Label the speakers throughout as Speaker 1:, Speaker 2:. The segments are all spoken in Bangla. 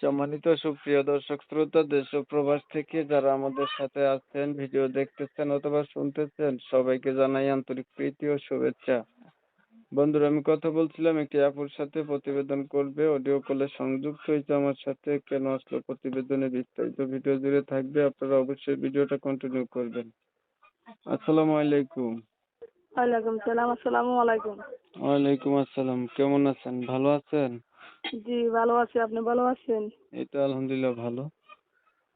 Speaker 1: সম্মানিত সুপ্রিয় দর্শক শ্রোতা দেশ ও প্রবাস থেকে যারা আমাদের সাথে আছেন, ভিডিও দেখতেছেন অথবা শুনতেছেন, সবাইকে জানাই আন্তরিক প্রীতি ও শুভেচ্ছা। বন্ধুরা, আমি কথা বলছিলাম একটি আপুর সাথে, প্রতিবেদন করবে, অডিও কলে সংযুক্ত হয়েছে আমার সাথে। কেন আসলো প্রতিবেদনে বিস্তারিত ভিডিও জুড়ে থাকবে, আপনারা অবশ্যই ভিডিওটা কন্টিনিউ করবেন। আসসালামু আলাইকুম।
Speaker 2: ওয়ালাইকুম সালাম। আসসালামু আলাইকুম।
Speaker 1: ওয়ালাইকুম আসসালাম। কেমন আছেন? ভালো আছেন?
Speaker 2: জি, ভালো আছি। আপনি ভালো আছেন?
Speaker 1: এই তো আলহামদুলিল্লাহ ভালো।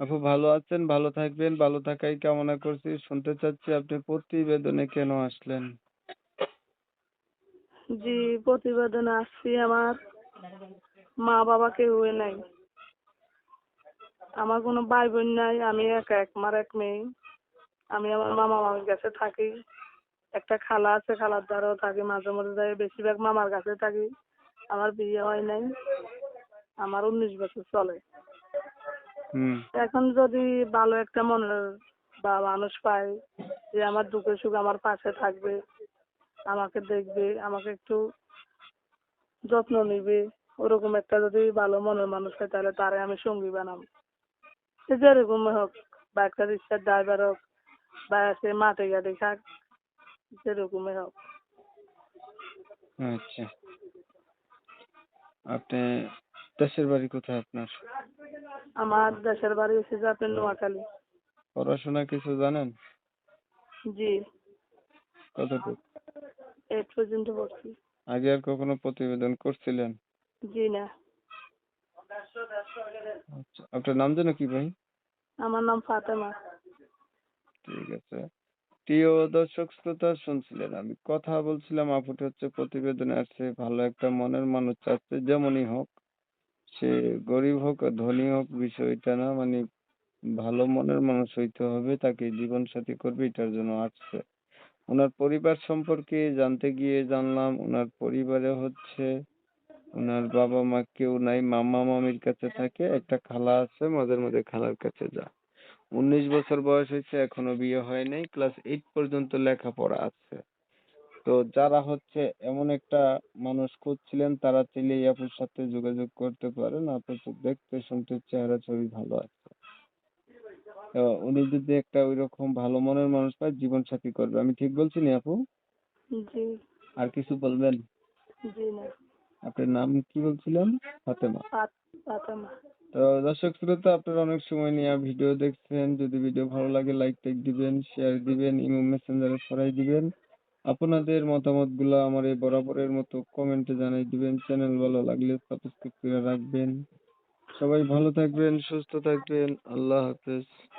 Speaker 1: আপু ভালো আছেন, ভালো থাকবেন, ভালো থাকাই কামনা করছি। শুনতে চাচ্ছি আপনি প্রতিবেদনে কেন আসলেন?
Speaker 2: জি, প্রতিবেদনে আসছি। আমার মা বাবা কেউই নাই। আমার কোনো ভাই বোন নাই। আমি একা, এক মার এক মেয়ে। আমি আমার মামা মামির কাছে থাকি। একটা খালা আছে, খালার দ্বারাও থাকি, মাঝে মধ্যে যাই। বেশিরভাগ মামার কাছে থাকি। আমার বিয়ে হয় নাই। আমার 19 বছর চলে।
Speaker 1: হুম।
Speaker 2: এখন যদি ভালো একটা মনের বা মানুষ পাই, যে আমার দুঃখে সুখে আমার পাশে থাকবে, আমাকে দেখবে, আমাকে একটু যত্ন নিবে, ওরকম একটা যদি ভালো মনের মানুষ হয়, তাহলে তারে আমি সঙ্গী বানাবো। সে যেরকম হোক, বা একটা রিক্সার ড্রাইভার হোক, বা সে মাঠে ঘাটে থাক, যেরকমই হোক।
Speaker 1: আচ্ছা, আপনি দেশের বাড়ি কোথায় আপনার?
Speaker 2: আমার দেশের বাড়ি হচ্ছে যে আপনার নোয়াখালী।
Speaker 1: পড়াশোনা কিছু জানেন?
Speaker 2: জি,
Speaker 1: কতটুকু?
Speaker 2: 8 পর্যন্ত পড়ছি।
Speaker 1: আগে আর কখনো প্রতিবেদন করছিলেন?
Speaker 2: জি না।
Speaker 1: আচ্ছা, আপনার নাম যেন কি ভাই?
Speaker 2: আমার নাম ফাতেমা।
Speaker 1: ঠিক আছে। প্রিয় দর্শক শ্রোতা, শুনছিলেন আমি কথা বলছিলাম, আপুটি হচ্ছে প্রতিবেদনে আসছে, ভালো একটা মনের মানুষ চাচ্ছে, যেমনই হোক, সে গরিব হোক আর ধনী হোক বিষয়টা না, মানে ভালো মনের মানুষ হইতে হবে, তাকে জীবন সাথী করবে, এটার জন্য আসছে। ওনার পরিবার সম্পর্কে জানতে গিয়ে জানলাম ওনার পরিবারে হচ্ছে ওনার বাবা মা কেউ নাই, মামা মামির কাছে থাকে, একটা খালা আছে, মাঝে মাঝে খালার কাছে যায়। 19 বছর বয়স হয়েছে, এখনো বিয়ে হয় নাই, ক্লাস 8 পর্যন্ত লেখাপড়া আছে। তো যারা হচ্ছে এমন একটা মানুষ খুঁজছিলেন, তারা চাইলে এই আপুর সাথে যোগাযোগ করতে পারেন। আপু দেখতে শুনতে চেহারা ছবি ভালো আছে। তো উনি যদি একটা ওইরকম ভালো মনের মানুষ পায়, জীবন সাথী করবে। আমি ঠিক বলছি নি আপু?
Speaker 2: জি।
Speaker 1: আর কিছু বলবেন?
Speaker 2: জি না।
Speaker 1: আপনার নাম কি বলছিলেন? ফাতেমা।
Speaker 2: ফাতেমা।
Speaker 1: তো দর্শক শ্রোতা, আপনারা অনেক সময় নিয়ে ভিডিও দেখছেন। যদি ভিডিও ভালো লাগে লাইক টাইক দিবেন, শেয়ার দিবেন, ইমো মেসেঞ্জারে ছড়াই দিবেন। আপনাদের মতামত গুলা আমার এই বরাবরের মতো কমেন্টে জানাই দিবেন। চ্যানেল ভালো লাগলে সাবস্ক্রাইব করে রাখবেন। সবাই ভালো থাকবেন, সুস্থ থাকবেন। আল্লাহ হাফেজ।